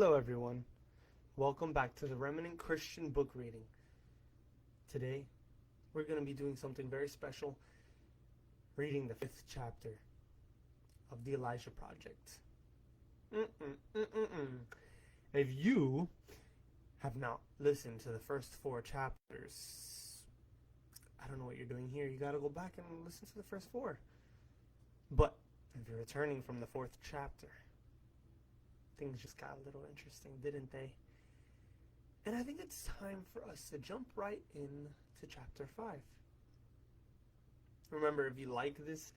Hello, everyone. Welcome back to the Remnant Christian Book Reading. Today, we're going to be doing something very special, reading the 5th chapter of the Elijah Project. If you have not listened to the first 4 chapters, I don't know what you're doing here. You got to go back and listen to the first 4. But if you're returning from the 4th chapter, things just got a little interesting, didn't they? And I think it's time for us to jump right into chapter 5. Remember, if you like this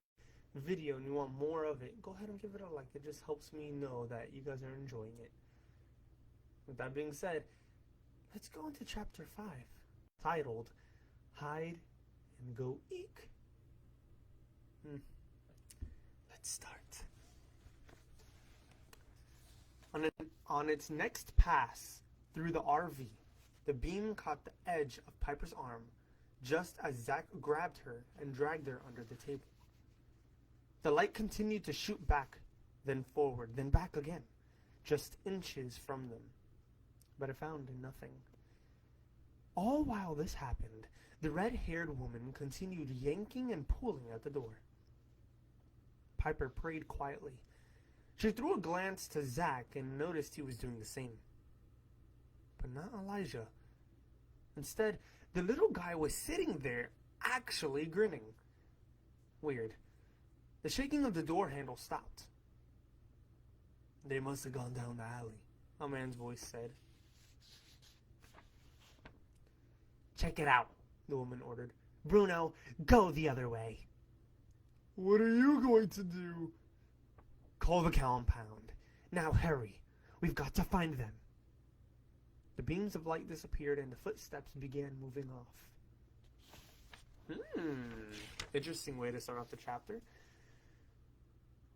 video and you want more of it, go ahead and give it a like. It just helps me know that you guys are enjoying it. With that being said, let's go into chapter 5, titled Hide and Go Eek. Let's start. On its next pass through the RV, the beam caught the edge of Piper's arm just as Zach grabbed her and dragged her under the table. The light continued to shoot back, then forward, then back again, just inches from them. But it found nothing. All while this happened, the red-haired woman continued yanking and pulling at the door. Piper prayed quietly. She threw a glance to Zach and noticed he was doing the same. But not Elijah. Instead, the little guy was sitting there, actually grinning. Weird. The shaking of the door handle stopped. They must have gone down the alley, a man's voice said. Check it out, the woman ordered. Bruno, go the other way. What are you going to do? Call the compound. Now hurry. We've got to find them. The beams of light disappeared and the footsteps began moving off. Interesting way to start off the chapter.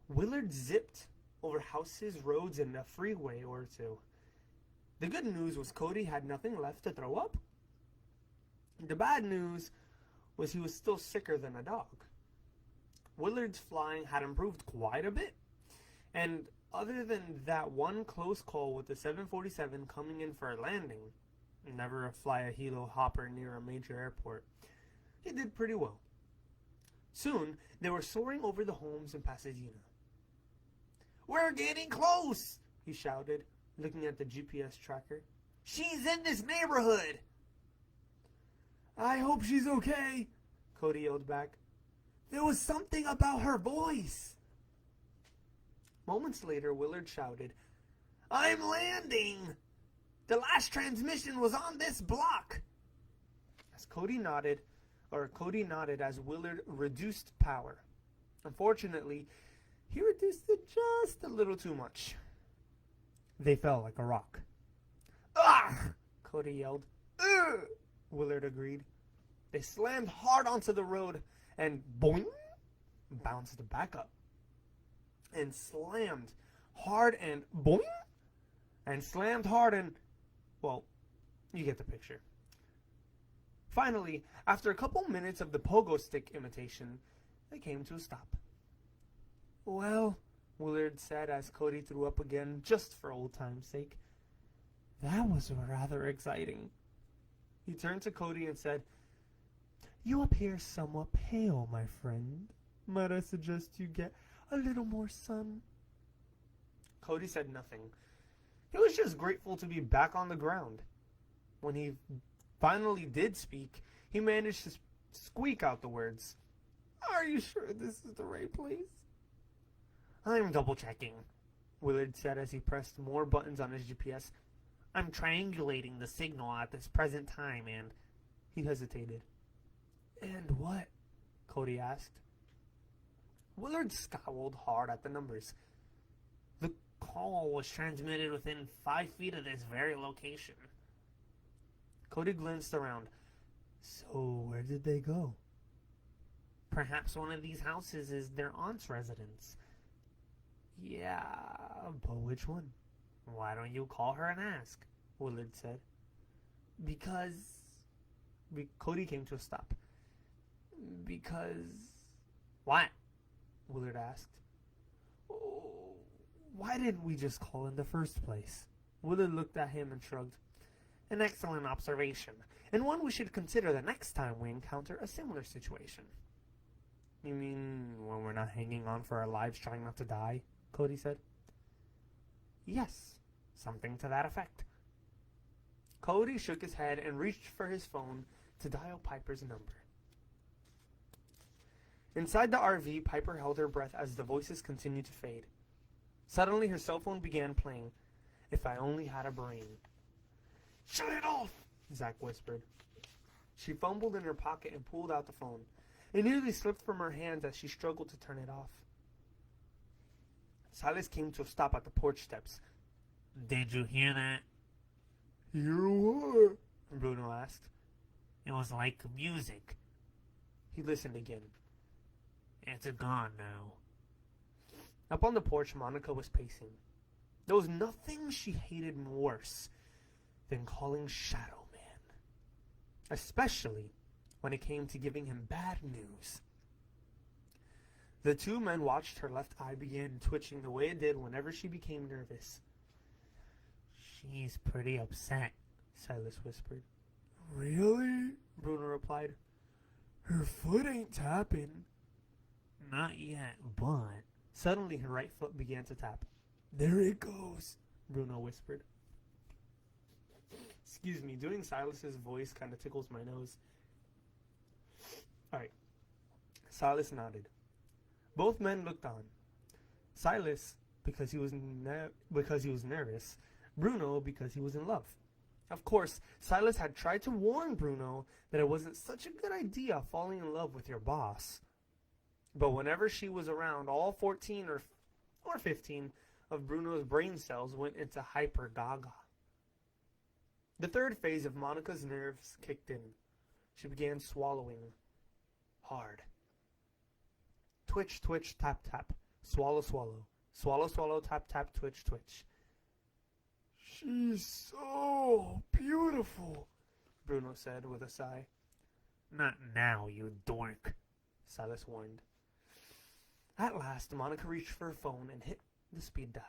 Willard zipped over houses, roads, and a freeway or two. The good news was Cody had nothing left to throw up. The bad news was he was still sicker than a dog. Willard's flying had improved quite a bit. And other than that one close call with the 747 coming in for a landing, never fly a helo hopper near a major airport, he did pretty well. Soon, they were soaring over the homes in Pasadena. We're getting close, he shouted, looking at the GPS tracker. She's in this neighborhood. I hope she's okay, Cody yelled back. There was something about her voice. Moments later, Willard shouted, I'm landing! The last transmission was on this block! As Cody nodded as Willard reduced power. Unfortunately, he reduced it just a little too much. They fell like a rock. Ah! Cody yelled. Ugh! Willard agreed. They slammed hard onto the road and boing! Bounced back up. And slammed hard and boing! And slammed hard and, well, you get the picture. Finally, after a couple minutes of the pogo stick imitation, they came to a stop. Well, Willard said as Cody threw up again, just for old time's sake. That was rather exciting. He turned to Cody and said, You appear somewhat pale, my friend. Might I suggest you get a little more sun? Cody said nothing. He was just grateful to be back on the ground. When he finally did speak, he managed to squeak out the words. Are you sure this is the right place? I'm double-checking, Willard said as he pressed more buttons on his GPS. I'm triangulating the signal at this present time and... He hesitated. And what? Cody asked. Willard scowled hard at the numbers. The call was transmitted within 5 feet of this very location. Cody glanced around. So where did they go? Perhaps one of these houses is their aunt's residence. Yeah, but which one? Why don't you call her and ask? Willard said. Because... Cody came to a stop. Because... What? Willard asked. Oh, why didn't we just call in the first place? Willard looked at him and shrugged. An excellent observation, and one we should consider the next time we encounter a similar situation. You mean when we're not hanging on for our lives trying not to die? Cody said. Yes, something to that effect. Cody shook his head and reached for his phone to dial Piper's number. Inside the RV, Piper held her breath as the voices continued to fade. Suddenly, her cell phone began playing. If I only had a brain. Shut it off, Zach whispered. She fumbled in her pocket and pulled out the phone. It nearly slipped from her hands as she struggled to turn it off. Silas came to a stop at the porch steps. Did you hear that? Hear what? Bruno asked. It was like music. He listened again. It's gone now. Up on the porch, Monica was pacing. There was nothing she hated worse than calling Shadow Man, especially when it came to giving him bad news. The two men watched her left eye begin twitching the way it did whenever she became nervous. She's pretty upset, Silas whispered. Really? Bruno replied. Her foot ain't tapping. Not yet, but... Suddenly her right foot began to tap. There it goes, Bruno whispered. Excuse me, doing Silas's voice kind of tickles my nose. Alright. Silas nodded. Both men looked on. Silas, because he was nervous. Bruno, because he was in love. Of course, Silas had tried to warn Bruno that it wasn't such a good idea falling in love with your boss. But whenever she was around, all 14 or 15 of Bruno's brain cells went into hyper gaga. The third phase of Monica's nerves kicked in. She began swallowing hard. Twitch, twitch, tap, tap. Swallow, swallow. Swallow, swallow, tap, tap, twitch, twitch. She's so beautiful, Bruno said with a sigh. Not now, you dork, Silas warned. At last, Monica reached for her phone and hit the speed dial.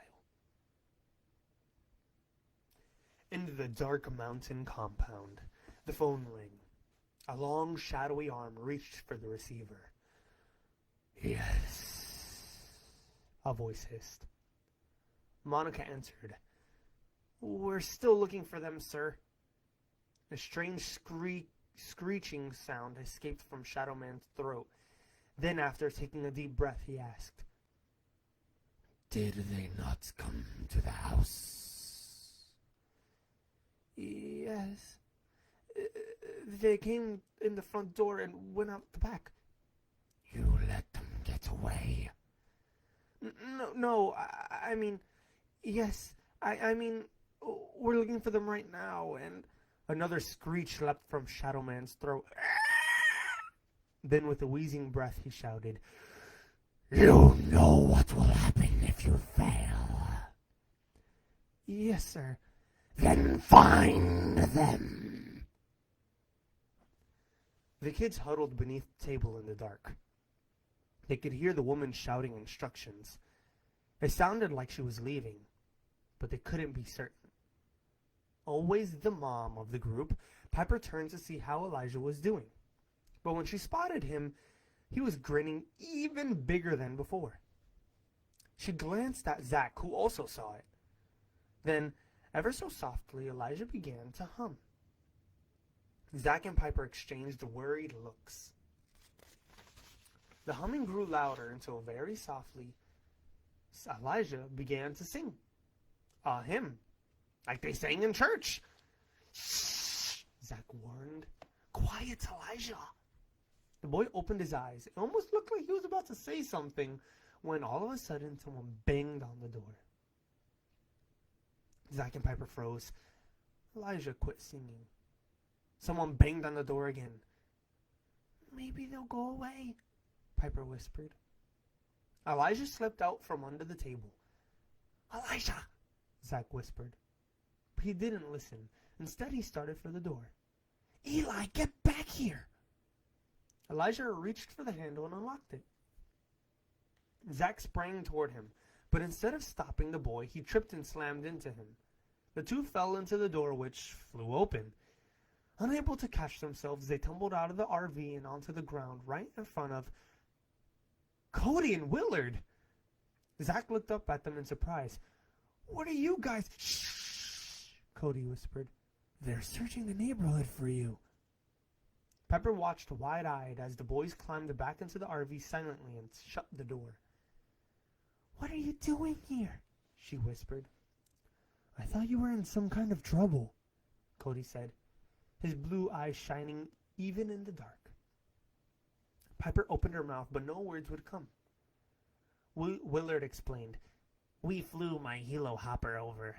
In the dark mountain compound, the phone rang. A long, shadowy arm reached for the receiver. Yes, a voice hissed. Monica answered. We're still looking for them, sir. A strange screeching sound escaped from Shadow Man's throat. Then, after taking a deep breath, he asked, Did they not come to the house? Yes. They came in the front door and went out the back. You let them get away? No, I mean, yes, I mean, we're looking for them right now, and another screech leapt from Shadow Man's throat. Then with a wheezing breath he shouted, You know what will happen if you fail. Yes, sir. Then find them. The kids huddled beneath the table in the dark. They could hear the woman shouting instructions. It sounded like she was leaving, but they couldn't be certain. Always the mom of the group, Piper turned to see how Elijah was doing. But when she spotted him, he was grinning even bigger than before. She glanced at Zach, who also saw it. Then, ever so softly, Elijah began to hum. Zach and Piper exchanged worried looks. The humming grew louder until very softly, Elijah began to sing. A hymn, like they sang in church. Shh, Zach warned. Quiet, Elijah. The boy opened his eyes. It almost looked like he was about to say something when all of a sudden someone banged on the door. Zach and Piper froze. Elijah quit singing. Someone banged on the door again. Maybe they'll go away, Piper whispered. Elijah slipped out from under the table. Elijah, Zach whispered. But he didn't listen. Instead, he started for the door. Eli, get back here! Elijah reached for the handle and unlocked it. Zach sprang toward him, but instead of stopping the boy, he tripped and slammed into him. The two fell into the door, which flew open. Unable to catch themselves, they tumbled out of the RV and onto the ground right in front of Cody and Willard. Zach looked up at them in surprise. "What are you guys?" "Shh," Cody whispered. "They're searching the neighborhood for you." Pepper watched wide-eyed as the boys climbed back into the RV silently and shut the door. "What are you doing here?" she whispered. "I thought you were in some kind of trouble," Cody said, his blue eyes shining even in the dark. Piper opened her mouth, but no words would come. Willard explained, "We flew my helo hopper over."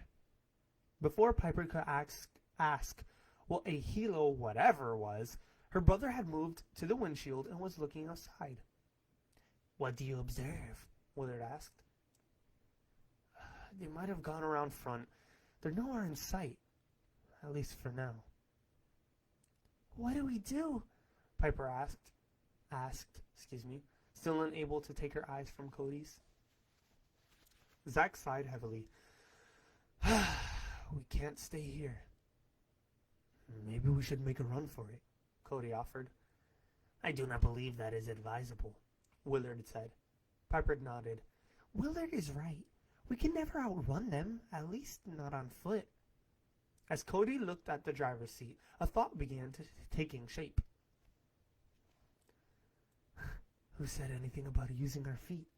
Before Piper could ask what a helo whatever was, her brother had moved to the windshield and was looking outside. "What do you observe?" Willard asked. "They might have gone around front. They're nowhere in sight, at least for now." "What do we do?" Piper asked, still unable to take her eyes from Cody's. Zach sighed heavily. "We can't stay here." "Maybe we should make a run for it," Cody offered. "I do not believe that is advisable," Willard said. Piper nodded. "Willard is right. We can never outrun them, at least not on foot." As Cody looked at the driver's seat, a thought began taking shape. Who said anything about using our feet?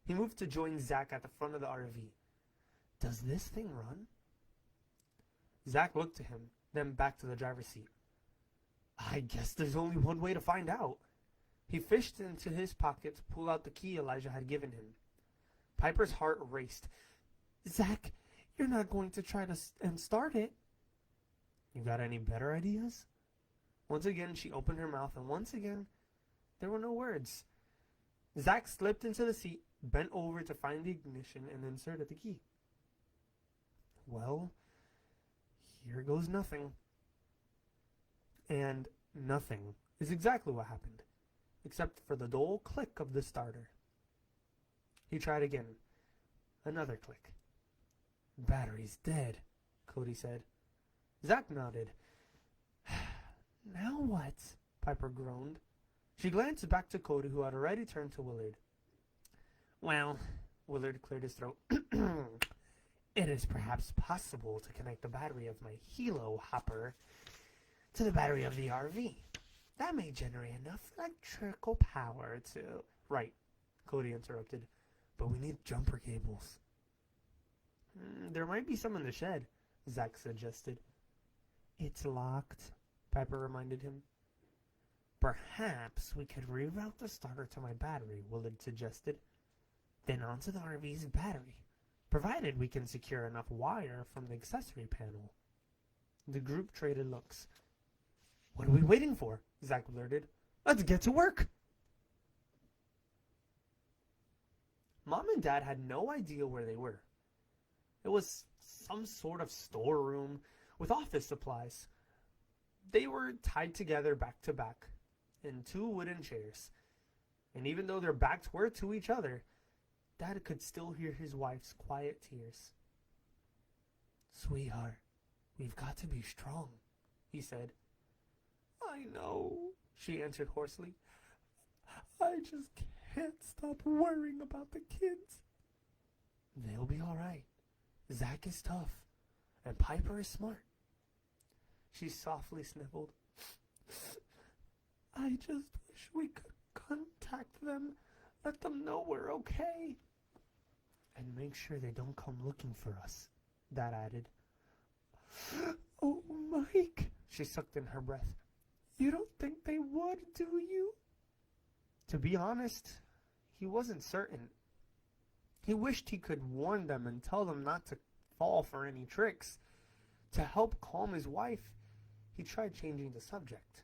He moved to join Zach at the front of the RV. "Does this thing run?" Zach looked to him, then back to the driver's seat. "I guess there's only one way to find out." He fished into his pocket to pull out the key Elijah had given him. Piper's heart raced. "Zach, you're not going to try to start it?" "You got any better ideas?" Once again, she opened her mouth, and once again, there were no words. Zach slipped into the seat, bent over to find the ignition, and inserted the key. "Well, here goes nothing." And nothing is exactly what happened, except for the dull click of the starter. He tried again. Another click. "Battery's dead," Cody said. Zach nodded. "Now what?" Piper groaned. She glanced back to Cody, who had already turned to Willard. "Well," Willard cleared his throat, "it is perhaps possible to connect the battery of my helo hopper to the battery of the RV. That may generate enough electrical power to..." "Right," Cody interrupted, "but we need jumper cables." "There might be some in the shed," Zach suggested. "It's locked," Piper reminded him. "Perhaps we could reroute the starter to my battery," Willard suggested. "Then onto the RV's battery, provided we can secure enough wire from the accessory panel." The group traded looks. "What are we waiting for?" Zach blurted. "Let's get to work!" Mom and Dad had no idea where they were. It was some sort of storeroom with office supplies. They were tied together back to back in two wooden chairs. And even though their backs were to each other, Dad could still hear his wife's quiet tears. "Sweetheart, we've got to be strong," he said. "I know," she answered hoarsely. "I just can't stop worrying about the kids." "They'll be all right. Zach is tough, and Piper is smart." She softly sniffled. "I just wish we could contact them, let them know we're okay." "And make sure they don't come looking for us," Dad added. "Oh, Mike," she sucked in her breath. "You don't think they would, do you?" To be honest, he wasn't certain. He wished he could warn them and tell them not to fall for any tricks. To help calm his wife, he tried changing the subject.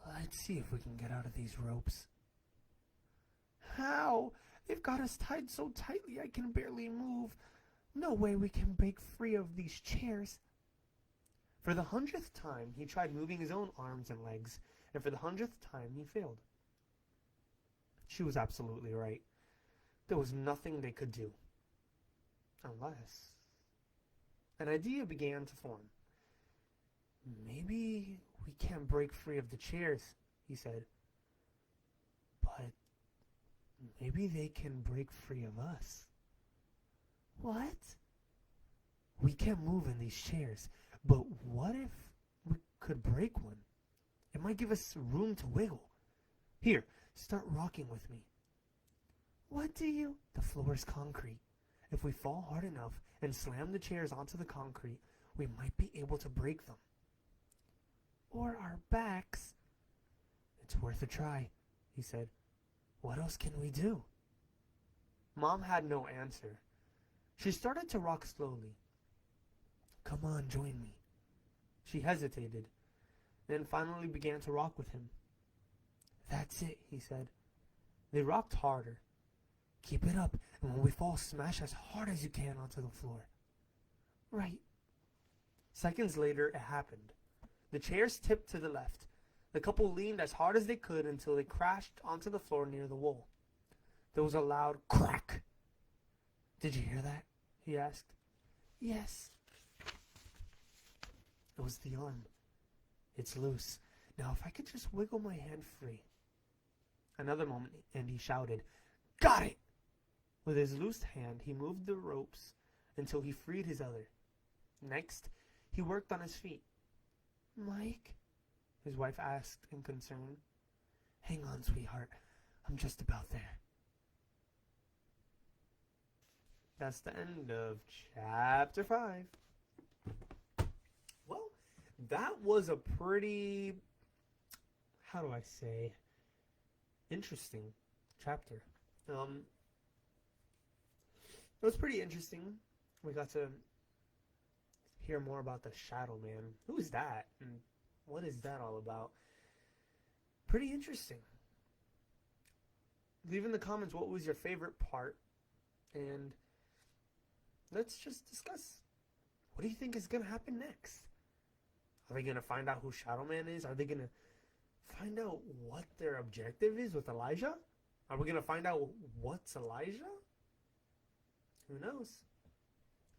"Let's see if we can get out of these ropes." "How? They've got us tied so tightly I can barely move. No way we can break free of these chairs." For the 100th time, he tried moving his own arms and legs, and for the 100th time, he failed. She was absolutely right. There was nothing they could do. Unless... An idea began to form. Maybe we can't break free of the chairs, he said. But maybe they can break free of us. What? We can't move in these chairs, but what if we could break one? It might give us room to wiggle. Here, start rocking with me. What do you... The floor is concrete. If we fall hard enough and slam the chairs onto the concrete, we might be able to break them. Or our backs. It's worth a try, he said. What else can we do? Mom had no answer. She started to rock slowly. Come on, join me. She hesitated, then finally began to rock with him. That's it, he said. They rocked harder. Keep it up, and when we fall, smash as hard as you can onto the floor. Right. Seconds later, it happened. The chairs tipped to the left. The couple leaned as hard as they could until they crashed onto the floor near the wall. There was a loud crack. Did you hear that? He asked. Yes. It was the arm. It's loose. Now if I could just wiggle my hand free. Another moment, and he shouted, Got it! With his loose hand, he moved the ropes until he freed his other. Next, he worked on his feet. Mike? His wife asked in concern. Hang on, sweetheart. I'm just about there. That's the end of chapter 5. Well, that was a pretty, how do I say, interesting chapter. It was pretty interesting. We got to hear more about the Shadow Man. Who is that? And what is that all about? Pretty interesting. Leave in the comments what was your favorite part. And let's just discuss. What do you think is going to happen next? Are they going to find out who Shadow Man is? Are they going to find out what their objective is with Elijah? Are we going to find out what's Elijah? Who knows?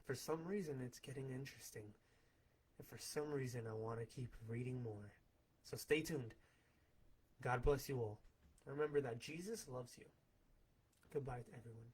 For some reason, it's getting interesting. And for some reason, I want to keep reading more. So stay tuned. God bless you all. Remember that Jesus loves you. Goodbye to everyone.